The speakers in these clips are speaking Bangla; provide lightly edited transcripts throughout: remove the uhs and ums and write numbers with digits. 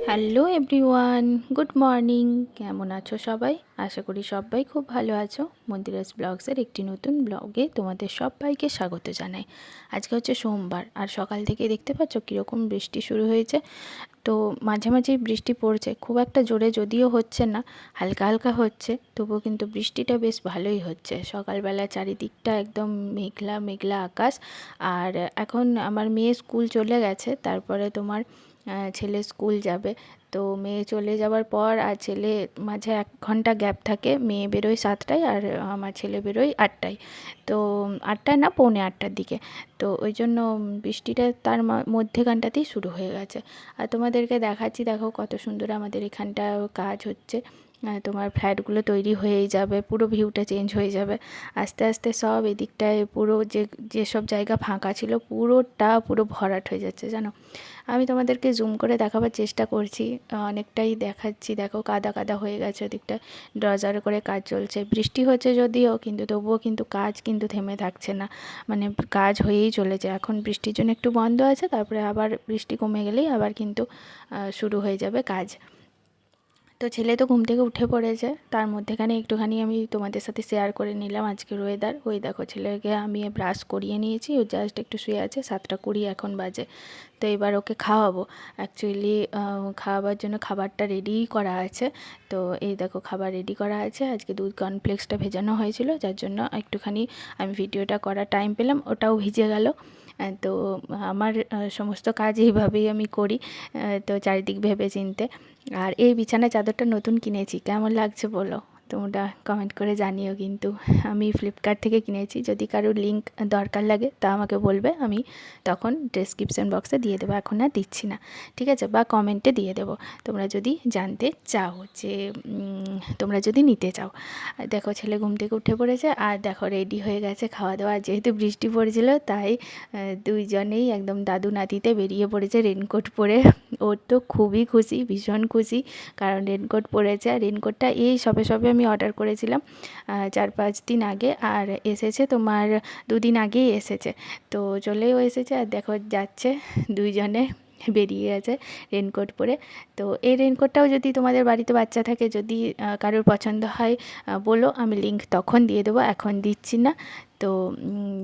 Hello everyone, good morning. কেমন আছো সবাই? আশা করি সবাই খুব ভালো আছো। মন্দিরাস ব্লগসের একটি নতুন ব্লগে তোমাদের সবাইকে স্বাগত জানাই। আজকে হচ্ছে সোমবার, আর সকাল থেকে দেখতে পাচ্ছ কীরকম বৃষ্টি শুরু হয়েছে। তো মাঝে মাঝেই বৃষ্টি পড়ছে, খুব একটা জোরে যদিও হচ্ছে না, হালকা হালকা হচ্ছে, তবুও কিন্তু বৃষ্টিটা বেশ ভালোই হচ্ছে। সকালবেলা চারিদিকটা একদম মেঘলা মেঘলা আকাশ। আর এখন আমার মেয়ে স্কুল চলে গেছে, তারপরে তোমার ছেলে স্কুল যাবে। তো মেয়ে চলে যাওয়ার পর আর ছেলে মাঝে 1 ঘন্টা গ্যাপ থাকে, মেয়ে বেরোয় 7টায় আর আমার ছেলে বেরোয় 8টায়। তো 8টায় না, পৌনে 8টার দিকে। তো ওই জন্য বৃষ্টিটা তার মধ্যেখানটাতেই শুরু হয়ে গেছে। আর তোমাদেরকে দেখাচ্ছি, দেখো কত সুন্দর আমাদের এখানটা কাজ হচ্ছে। তোমার ফ্ল্যাটগুলো তৈরি হয়েই যাবে, পুরো ভিউটা চেঞ্জ হয়ে যাবে আস্তে আস্তে। সব এদিকটায় পুরো যেসব জায়গা ফাঁকা ছিল পুরো ভরাট হয়ে যাচ্ছে জানো। আমি তোমাদেরকে জুম করে দেখাবার চেষ্টা করছি, অনেকটাই দেখাচ্ছি। দেখো কাদা কাদা হয়ে গেছে ওদিকটা, ড্রজার করে কাজ চলছে। বৃষ্টি হচ্ছে যদিও, কিন্তু তবুও কিন্তু কাজ কিন্তু থেমে থাকছে না, মানে কাজ হয়েই চলেছে। এখন বৃষ্টির জন্য একটু বন্ধ আছে, তারপরে আবার বৃষ্টি কমে গেলেই আবার কিন্তু শুরু হয়ে যাবে কাজ। তো ছেলে তো ঘুম থেকে উঠে পড়েছে, তার মধ্যেখানে একটুখানি আমি তোমাদের সাথে শেয়ার করে নিলাম আজকের ওয়েদার। ওই দেখো ছেলেকে আমি ব্রাশ করিয়ে নিয়েছি, ও জাস্ট একটু শুয়ে আছে, 7টা 20 এখন বাজে। তো এবার ওকে খাওয়াবো। অ্যাকচুয়ালি খাওয়াবার জন্য খাবারটা রেডিই করা আছে। তো এই দেখো খাবার রেডি করা আছে। আজকে দুধ কর্নফ্লেক্সটা ভেজানো হয়েছিল, যার জন্য একটুখানি আমি ভিডিওটা করার টাইম পেলাম, ওটাও ভিজে গেল। তো আমার সমস্ত কাজ এইভাবেই আমি করি, তো চারিদিক ভেবে চিনতে। আর এই বিছানা চাদরটা নতুন কিনেছি, কেমন লাগছে বলো তোমরা কমেন্ট করে জানিও। কিন্তু আমি ফ্লিপকার্ট থেকে কিনেছি, যদি কারোর লিঙ্ক দরকার লাগে তা আমাকে বলবে, আমি তখন ডেসক্রিপশন বক্সে দিয়ে দেবো। এখন আর দিচ্ছি না, ঠিক আছে? বা কমেন্টে দিয়ে দেবো, তোমরা যদি জানতে চাও, যে তোমরা যদি নিতে চাও। দেখো ছেলে ঘুম থেকে উঠে পড়েছে, আর দেখো রেডি হয়ে গেছে খাওয়া দাওয়া। যেহেতু বৃষ্টি পড়েছিল তাই দুইজনেই একদম দাদু নাতিতে বেরিয়ে পড়েছে রেনকোট পরে। ওর তো খুবই খুশি, ভীষণ খুশি, কারণ রেনকোট পরেছে। আর রেনকোটটা এই সবে সবে আমি অর্ডার করেছিলাম 4-5 দিন আগে, আর এসেছে তোমার 2 দিন আগেই এসেছে। তো চলেও এসেছে, আর দেখো যাচ্ছে দুইজনে বেরিয়ে গেছে রেনকোট পরে। তো এই রেনকোটটাও যদি তোমাদের বাড়িতে বাচ্চা থাকে, যদি কারোর পছন্দ হয় বলো, আমি লিঙ্ক তখন দিয়ে দেবো, এখন দিচ্ছি না। তো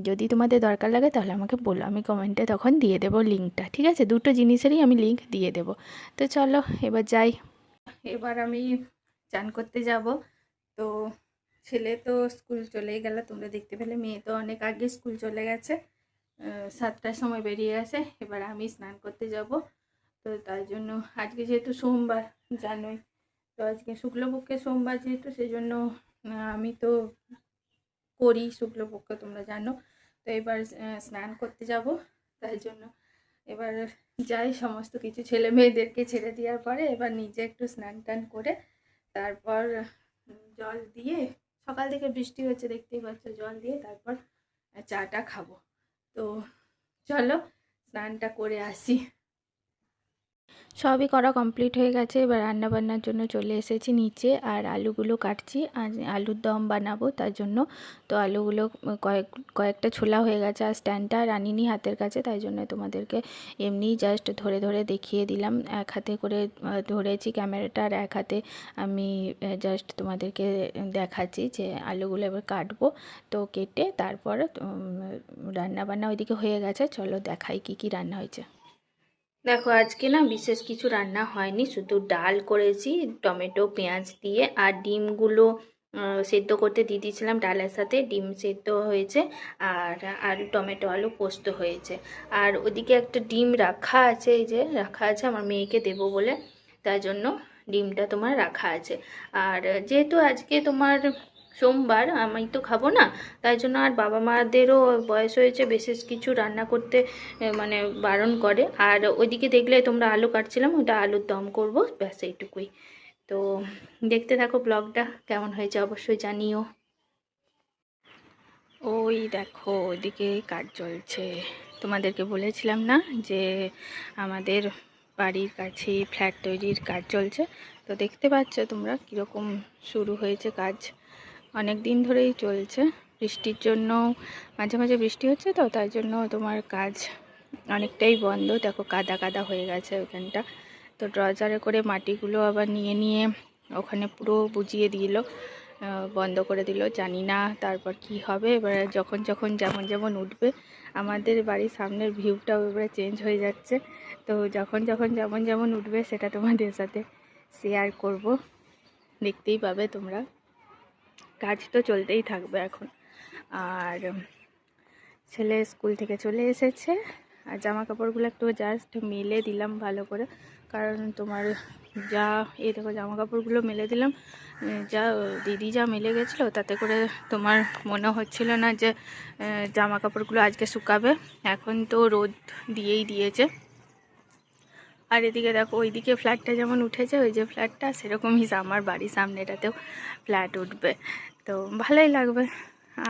যদি তোমাদের দরকার লাগে তাহলে আমাকে বলো, আমি কমেন্টে তখন দিয়ে দেবো লিঙ্কটা, ঠিক আছে? দুটো জিনিসেরই আমি লিঙ্ক দিয়ে দেবো। তো চলো এবার যাই। এবার আমি চান করতে যাব। তো ছেলে তো স্কুল চলেই গেল, তোমরা দেখতে পেলে। মেয়ে তো অনেক আগে স্কুল চলে গেছে, 7টার সময় বেরিয়ে গেছে। এবার আমি স্নান করতে যাব। তো তার জন্য আজকে যেহেতু সোমবার, জানোই তো, আজকে শুক্লপক্ষের সোমবার যেহেতু, সেই জন্য আমি তো করি শুক্লপক্ষ, তোমরা জানো। তো এবার স্নান করতে যাব, তাই জন্য এবার যাই, সমস্ত কিছু ছেলে মেয়েদেরকে ছেড়ে দেওয়ার পরে এবার নিজে একটু স্নান টান করে তারপর জল দিয়ে, সকাল থেকে বৃষ্টি হচ্ছে দেখতেই পাচ্ছ, জল দিয়ে তারপর চাটা খাবো। তো চলো স্নানটা করে আসি। সবই করা কমপ্লিট হয়ে গেছে, এবার রান্নাবান্নার জন্য চলে এসেছি নিচে, আর আলুগুলো কাটছি। আর আলুর দম বানাবো তার জন্য। তো আলুগুলো কয়েকটা ছোলা হয়ে গেছে, আর স্ট্যান্ডটা আর আনিনি হাতের কাছে, তাই জন্য তোমাদেরকে এমনিই জাস্ট ধরে ধরে দেখিয়ে দিলাম। এক হাতে করে ধরেছি ক্যামেরাটা, আর এক হাতে আমি জাস্ট তোমাদেরকে দেখাচ্ছি যে আলুগুলো এবার কাটবো। তো কেটে তারপর রান্নাবান্না ওইদিকে হয়ে গেছে, চলো দেখাই কি কি রান্না হয়েছে। দেখো আজকে না বিশেষ কিছু রান্না হয়নি, শুধু ডাল করেছি টমেটো পেঁয়াজ দিয়ে, আর ডিমগুলো সেদ্ধ করতে দিয়ে দিয়েছিলাম ডালের সাথে, ডিম সেদ্ধ হয়েছে। আর আলু টমেটো আলু পোস্ত হয়েছে। আর ওদিকে একটা ডিম রাখা আছে, এই যে রাখা আছে আমার মেয়েকে দেবো বলে, তাই জন্য ডিমটা তোমার রাখা আছে। আর যেহেতু আজকে তোমার সোমবার, আমি তো খাবো না, তাই জন্য আর বাবা মাদেরও বয়স হয়েছে, বিশেষ কিছু রান্না করতে মানে বারণ করে। আর ওইদিকে দেখলে তোমরা আলু কাটছিলাম, ওটা আলুর দম করবো, ব্যাস এইটুকুই। তো দেখতে থাকো ব্লগটা, কেমন হয়েছে অবশ্যই জানিও। ওই দেখো ওইদিকে কাজ চলছে, তোমাদেরকে বলেছিলাম না যে আমাদের বাড়ির কাছেই ফ্ল্যাট তৈরির কাজ চলছে। তো দেখতে পাচ্ছ তোমরা কীরকম শুরু হয়েছে কাজ, অনেক দিন ধরেই চলছে। বৃষ্টির জন্য মাঝে মাঝে বৃষ্টি হচ্ছে, তো তাই জন্য তোমার কাজ অনেকটাই বন্ধ, দেখো কাদা কাদা হয়ে গেছে ওখানটা। তো ড্রজারে করে মাটিগুলো আবার নিয়ে নিয়ে ওখানে পুরো বুঝিয়ে দিল, বন্ধ করে দিল। জানি না তারপর কি হবে। এবারে যখন যখন যেমন যেমন উঠবে, আমাদের বাড়ির সামনের ভিউটাও এবারে চেঞ্জ হয়ে যাচ্ছে। তো যখন যখন যেমন যেমন উঠবে সেটা তোমাদের সাথে শেয়ার করব, দেখতেই পাবে তোমরা। কাজ তো চলতেই থাকবে এখন। আর ছেলে স্কুল থেকে চলে এসেছে, আর জামা কাপড়গুলো একটু জাস্ট মেলে দিলাম ভালো করে, কারণ তোমার যা এই দেখো জামা কাপড়গুলো মেলে দিলাম, যা দিদি যা মেলে গেছিলো তাতে করে তোমার মনে হচ্ছিল না যে জামা কাপড়গুলো আজকে শুকাবে। এখন তো রোদ দিয়েই দিয়েছে। আর এদিকে দেখো ওইদিকে ফ্ল্যাটটা যেমন উঠেছে, ওই যে ফ্ল্যাটটা, সেরকমই আমার বাড়ির সামনেটাতেও ফ্ল্যাট উঠবে, তো ভালোই লাগবে।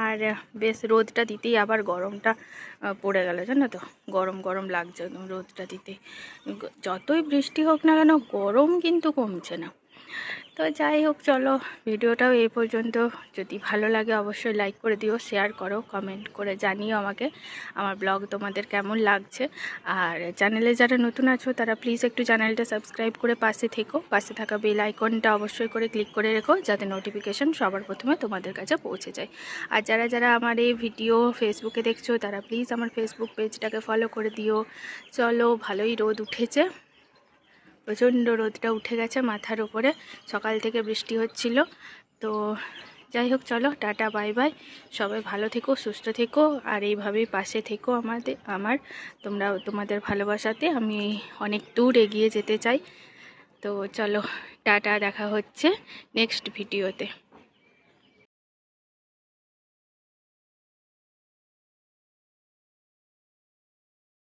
আর বেশ রোদটা দিতেই আবার গরমটা পড়ে গেল, জানো তো, গরম গরম লাগছে রোদটা দিতেই। যতই বৃষ্টি হোক না কেন, গরম কিন্তু কমছে না। তো যাই হোক, চলো ভিডিওটাও এই পর্যন্ত। যদি ভালো লাগে অবশ্যই লাইক করে দিও, শেয়ার করো, কমেন্ট করে জানিও আমাকে আমার ব্লগ তোমাদের কেমন লাগছে। আর চ্যানেলে যারা নতুন আছো তারা প্লিজ একটু চ্যানেলটা সাবস্ক্রাইব করে পাশে থেকো, পাশে থাকা বেল আইকনটা অবশ্যই করে ক্লিক করে রেখো, যাতে নোটিফিকেশন সবার প্রথমে তোমাদের কাছে পৌঁছে যায়। আর যারা যারা আমার এই ভিডিও ফেসবুকে দেখছো তারা প্লিজ আমার ফেসবুক পেজটাকে ফলো করে দিও। চলো, ভালোই রোদ উঠেছে, প্রচণ্ড রোদটা উঠে গেছে মাথার উপরে, সকাল থেকে বৃষ্টি হচ্ছিল। তো যাই হোক, চলো টাটা বাই বাই, সবাই ভালো থেকো, সুস্থ থেকো, আর এইভাবেই পাশে থেকো তোমরা তোমাদের ভালোবাসাতে আমি অনেক দূর এগিয়ে যেতে চাই। তো চলো টাটা, দেখা হচ্ছে নেক্সট ভিডিওতে।